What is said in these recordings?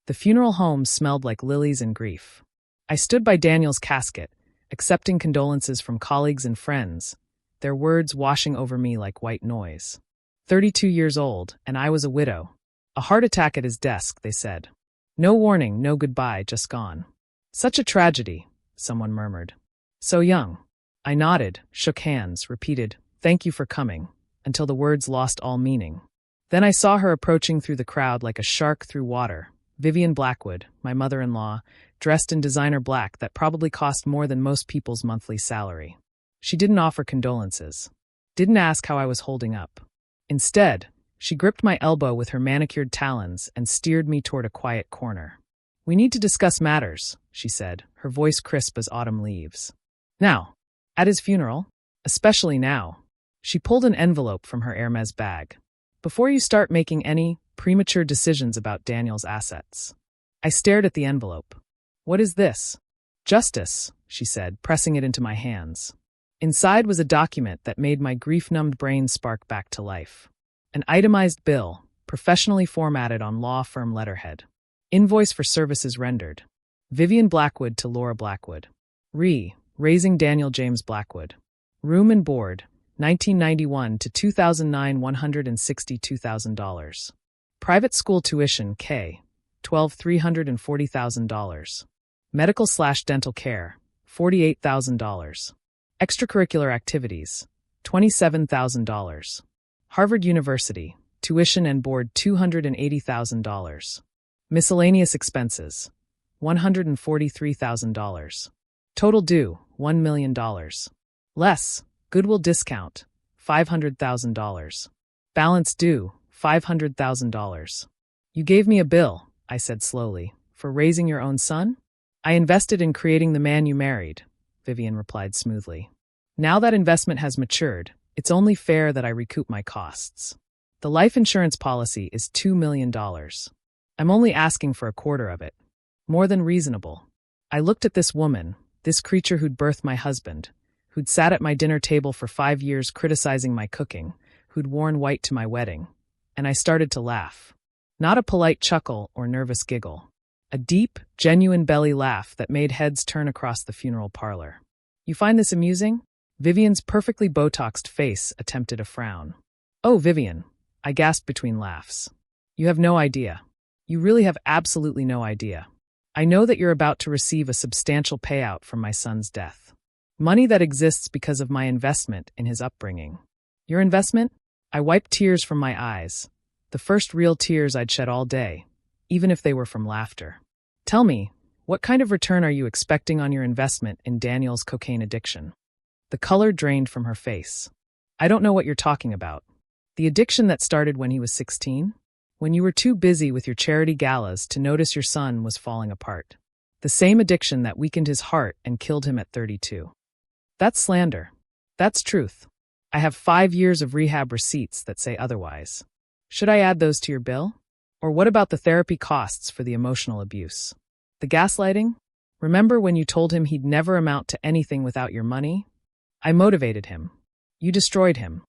The funeral home smelled like lilies and grief. I stood by Daniel's casket, accepting condolences from colleagues and friends, their words washing over me like white noise. 32 years old, and I was a widow. A heart attack at his desk, they said. No warning, no goodbye, just gone. Such a tragedy, someone murmured. So young. I nodded, shook hands, repeated, "Thank you for coming," until the words lost all meaning. Then I saw her approaching through the crowd like a shark through water. Vivian Blackwood, my mother-in-law, dressed in designer black that probably cost more than most people's monthly salary. She didn't offer condolences. Didn't ask how I was holding up. Instead, she gripped my elbow with her manicured talons and steered me toward a quiet corner. "We need to discuss matters," she said, her voice crisp as autumn leaves. "Now, at his funeral, especially now." She pulled an envelope from her Hermes bag. "Before you start making any premature decisions about Daniel's assets." I stared at the envelope. "What is this?" "Justice," she said, pressing it into my hands. Inside was a document that made my grief-numbed brain spark back to life. An itemized bill, professionally formatted on law firm letterhead. Invoice for services rendered. Vivian Blackwood to Laura Blackwood. Raising Daniel James Blackwood. Room and board, 1991 to 2009, $162,000. Private school tuition, K, $12,340,000. Medical/dental care, $48,000. Extracurricular activities, $27,000. Harvard University, tuition and board, $280,000. Miscellaneous expenses, $143,000. Total due, $1 million. Less, goodwill discount, $500,000. Balance due, $500,000. "You gave me a bill," I said slowly, "for raising your own son?" "I invested in creating the man you married," Vivian replied smoothly. "Now that investment has matured, it's only fair that I recoup my costs. The life insurance policy is $2 million. I'm only asking for a quarter of it. More than reasonable." I looked at this woman, this creature who'd birthed my husband, who'd sat at my dinner table for 5 years criticizing my cooking, who'd worn white to my wedding, and I started to laugh. Not a polite chuckle or nervous giggle. A deep, genuine belly laugh that made heads turn across the funeral parlor. "You find this amusing?" Vivian's perfectly Botoxed face attempted a frown. "Oh, Vivian," I gasped between laughs. "You have no idea. You really have absolutely no idea. I know that you're about to receive a substantial payout from my son's death. Money that exists because of my investment in his upbringing." "Your investment?" I wiped tears from my eyes, the first real tears I'd shed all day, even if they were from laughter. "Tell me, what kind of return are you expecting on your investment in Daniel's cocaine addiction?" The color drained from her face. "I don't know what you're talking about. The addiction that started when he was 16? When you were too busy with your charity galas to notice your son was falling apart. The same addiction that weakened his heart and killed him at 32. That's slander. That's truth. I have 5 years of rehab receipts that say otherwise. Should I add those to your bill? Or what about the therapy costs for the emotional abuse? The gaslighting? Remember when you told him he'd never amount to anything without your money? I motivated him. You destroyed him."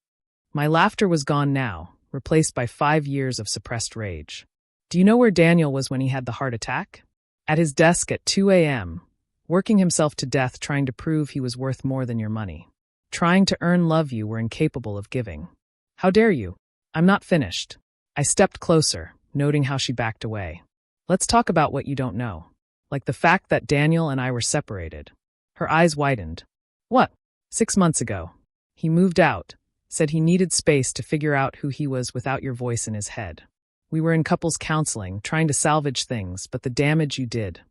My laughter was gone now, replaced by 5 years of suppressed rage. "Do you know where Daniel was when he had the heart attack? At his desk at 2 a.m., working himself to death trying to prove he was worth more than your money. Trying to earn love you were incapable of giving. How dare you?" "I'm not finished." I stepped closer, noting how she backed away. "Let's talk about what you don't know. Like the fact that Daniel and I were separated." Her eyes widened. "What?" 6 months ago. He moved out, said he needed space to figure out who he was without your voice in his head. We were in couples counseling, trying to salvage things, but the damage you did."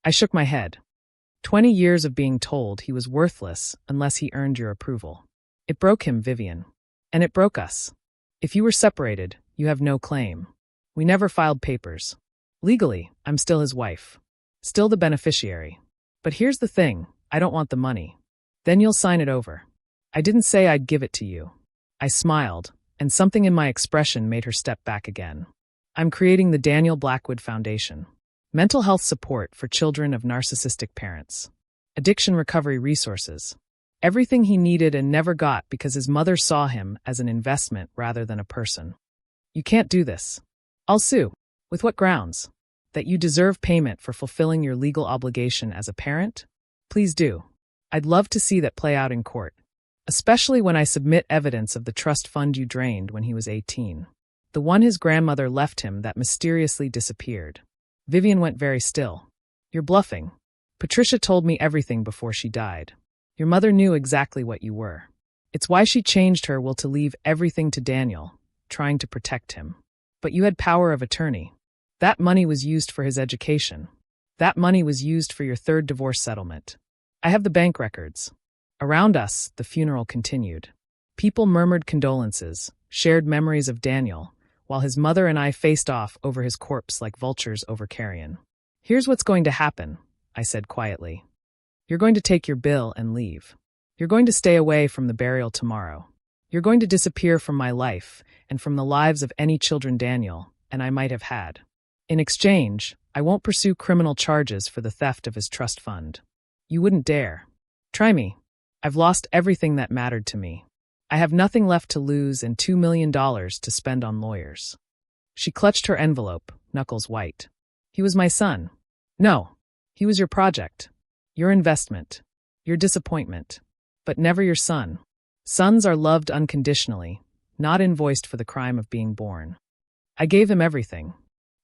I shook my head. 20 years of being told he was worthless unless he earned your approval. It broke him, Vivian. And it broke us. If you were separated, you have no claim. We never filed papers. Legally, I'm still his wife. Still the beneficiary. But here's the thing, I don't want the money. Then you'll sign it over. I didn't say I'd give it to you. I smiled, and something in my expression made her step back again. I'm creating the Daniel Blackwood Foundation. Mental health support for children of narcissistic parents. Addiction recovery resources. Everything he needed and never got because his mother saw him as an investment rather than a person. You can't do this. I'll sue. With what grounds? That you deserve payment for fulfilling your legal obligation as a parent? Please do. I'd love to see that play out in court. Especially when I submit evidence of the trust fund you drained when he was 18. The one his grandmother left him that mysteriously disappeared. Vivian went very still. You're bluffing. Patricia told me everything before she died. Your mother knew exactly what you were. It's why she changed her will to leave everything to Daniel, trying to protect him. But you had power of attorney. That money was used for his education. That money was used for your third divorce settlement. I have the bank records. Around us, the funeral continued. People murmured condolences, shared memories of Daniel, while his mother and I faced off over his corpse like vultures over carrion. Here's what's going to happen, I said quietly. You're going to take your bill and leave. You're going to stay away from the burial tomorrow. You're going to disappear from my life and from the lives of any children Daniel and I might have had. In exchange, I won't pursue criminal charges for the theft of his trust fund. You wouldn't dare. Try me. I've lost everything that mattered to me. I have nothing left to lose and $2 million to spend on lawyers. She clutched her envelope, knuckles white. He was my son. No, he was your project, your investment, your disappointment, but never your son. Sons are loved unconditionally, not invoiced for the crime of being born. I gave him everything.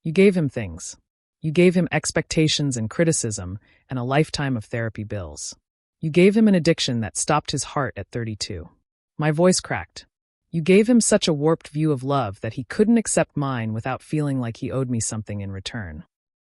You gave him things. You gave him expectations and criticism and a lifetime of therapy bills. You gave him an addiction that stopped his heart at 32. My voice cracked. You gave him such a warped view of love that he couldn't accept mine without feeling like he owed me something in return.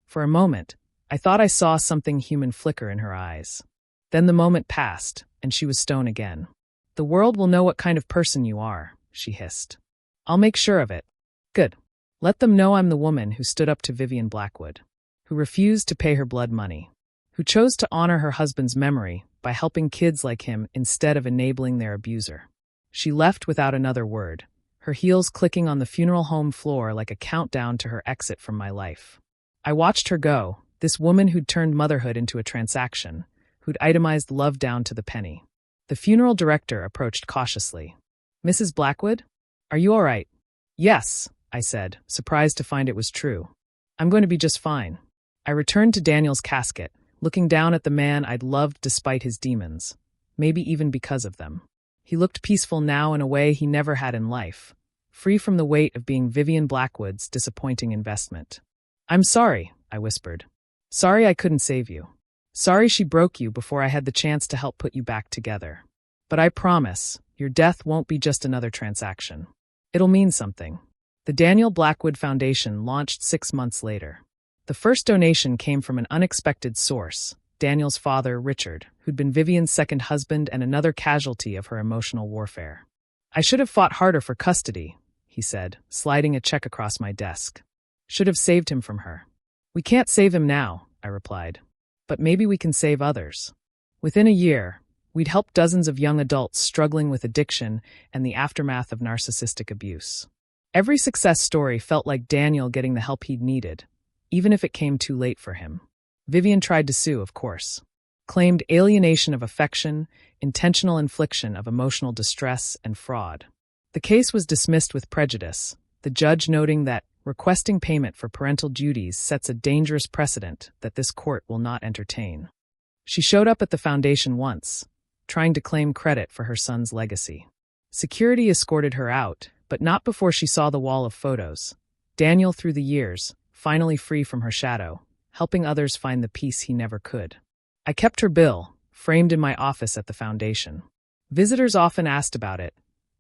For a moment, I thought I saw something human flicker in her eyes. Then the moment passed, and she was stone again. The world will know what kind of person you are, she hissed. I'll make sure of it. Good. Let them know I'm the woman who stood up to Vivian Blackwood, who refused to pay her blood money, who chose to honor her husband's memory by helping kids like him instead of enabling their abuser. She left without another word, her heels clicking on the funeral home floor like a countdown to her exit from my life. I watched her go, this woman who'd turned motherhood into a transaction, who'd itemized love down to the penny. The funeral director approached cautiously. Mrs. Blackwood? Are you all right? Yes, I said, surprised to find it was true. I'm going to be just fine. I returned to Daniel's casket, looking down at the man I'd loved despite his demons, maybe even because of them. He looked peaceful now in a way he never had in life, free from the weight of being Vivian Blackwood's disappointing investment. I'm sorry, I whispered. Sorry I couldn't save you. Sorry she broke you before I had the chance to help put you back together. But I promise, your death won't be just another transaction. It'll mean something. The Daniel Blackwood Foundation launched 6 months later. The first donation came from an unexpected source, Daniel's father, Richard, who'd been Vivian's second husband and another casualty of her emotional warfare. I should have fought harder for custody, he said, sliding a check across my desk. Should have saved him from her. We can't save him now, I replied. But maybe we can save others. Within a year, we'd helped dozens of young adults struggling with addiction and the aftermath of narcissistic abuse. Every success story felt like Daniel getting the help he'd needed, even if it came too late for him. Vivian tried to sue, of course. Claimed alienation of affection, intentional infliction of emotional distress, and fraud. The case was dismissed with prejudice, the judge noting that requesting payment for parental duties sets a dangerous precedent that this court will not entertain. She showed up at the foundation once, trying to claim credit for her son's legacy. Security escorted her out, but not before she saw the wall of photos. Daniel through the years, finally free from her shadow, helping others find the peace he never could. I kept her bill, framed in my office at the foundation. Visitors often asked about it,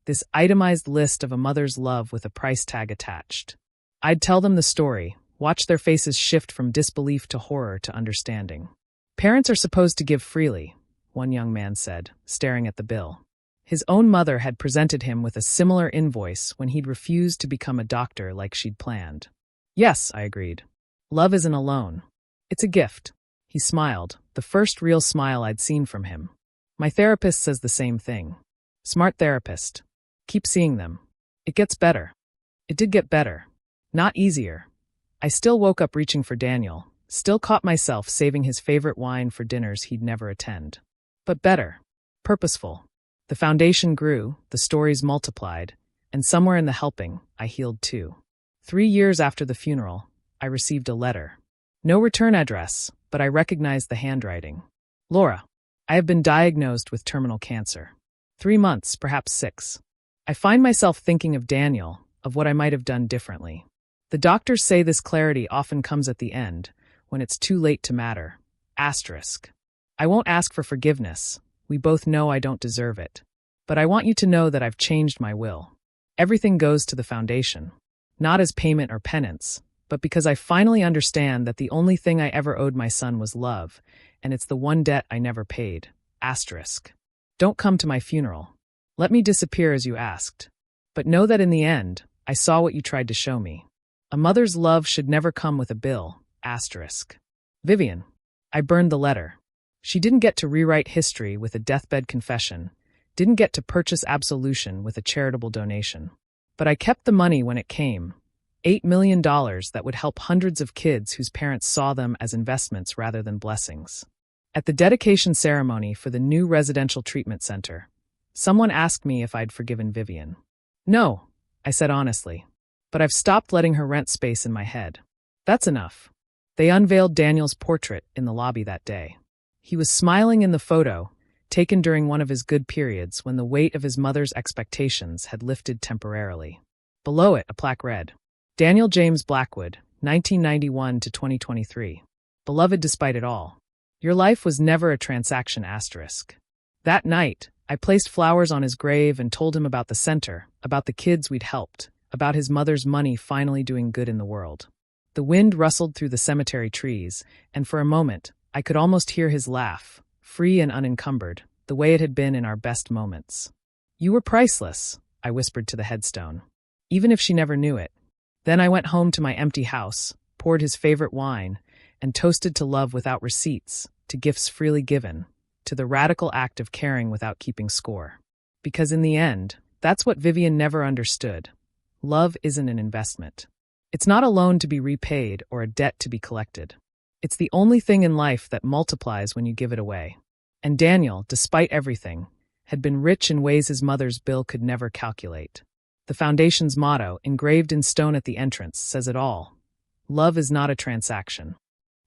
this itemized list of a mother's love with a price tag attached. I'd tell them the story, watch their faces shift from disbelief to horror to understanding. Parents are supposed to give freely, one young man said, staring at the bill. His own mother had presented him with a similar invoice when he'd refused to become a doctor like she'd planned. Yes, I agreed. Love isn't a loan. It's a gift. He smiled, the first real smile I'd seen from him. My therapist says the same thing. Smart therapist. Keep seeing them. It gets better. It did get better. Not easier. I still woke up reaching for Daniel, still caught myself saving his favorite wine for dinners he'd never attend. But better. Purposeful. The foundation grew, the stories multiplied, and somewhere in the helping, I healed too. 3 years after the funeral, I received a letter. No return address, but I recognized the handwriting. Laura, I have been diagnosed with terminal cancer. 3 months, perhaps 6. I find myself thinking of Daniel, of what I might have done differently. The doctors say this clarity often comes at the end, when it's too late to matter. Asterisk. I won't ask for forgiveness. We both know I don't deserve it. But I want you to know that I've changed my will. Everything goes to the foundation. Not as payment or penance, but because I finally understand that the only thing I ever owed my son was love, and it's the one debt I never paid. Asterisk. Don't come to my funeral. Let me disappear as you asked. But know that in the end, I saw what you tried to show me. A mother's love should never come with a bill. Asterisk. Vivian. I burned the letter. She didn't get to rewrite history with a deathbed confession, didn't get to purchase absolution with a charitable donation. But I kept the money when it came. $8 million that would help hundreds of kids whose parents saw them as investments rather than blessings. At the dedication ceremony for the new residential treatment center, someone asked me if I'd forgiven Vivian. No, I said honestly. But I've stopped letting her rent space in my head. That's enough. They unveiled Daniel's portrait in the lobby that day. He was smiling in the photo, taken during one of his good periods when the weight of his mother's expectations had lifted temporarily. Below it, a plaque read, Daniel James Blackwood, 1991 to 2023. Beloved despite it all. Your life was never a transaction asterisk. That night, I placed flowers on his grave and told him about the center, about the kids we'd helped, about his mother's money finally doing good in the world. The wind rustled through the cemetery trees, and for a moment, I could almost hear his laugh, free and unencumbered, the way it had been in our best moments. You were priceless, I whispered to the headstone, even if she never knew it. Then I went home to my empty house, poured his favorite wine, and toasted to love without receipts, to gifts freely given, to the radical act of caring without keeping score. Because in the end, that's what Vivian never understood. Love isn't an investment. It's not a loan to be repaid or a debt to be collected. It's the only thing in life that multiplies when you give it away. And Daniel, despite everything, had been rich in ways his mother's bill could never calculate. The foundation's motto, engraved in stone at the entrance, says it all. Love is not a transaction.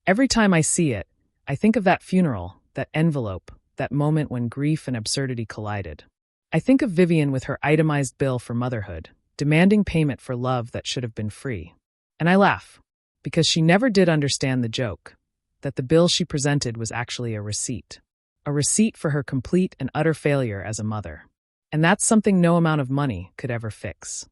Every time I see it, I think of that funeral, that envelope, that moment when grief and absurdity collided. I think of Vivian with her itemized bill for motherhood, demanding payment for love that should have been free. And I laugh, because she never did understand the joke, that the bill she presented was actually a receipt for her complete and utter failure as a mother. And that's something no amount of money could ever fix.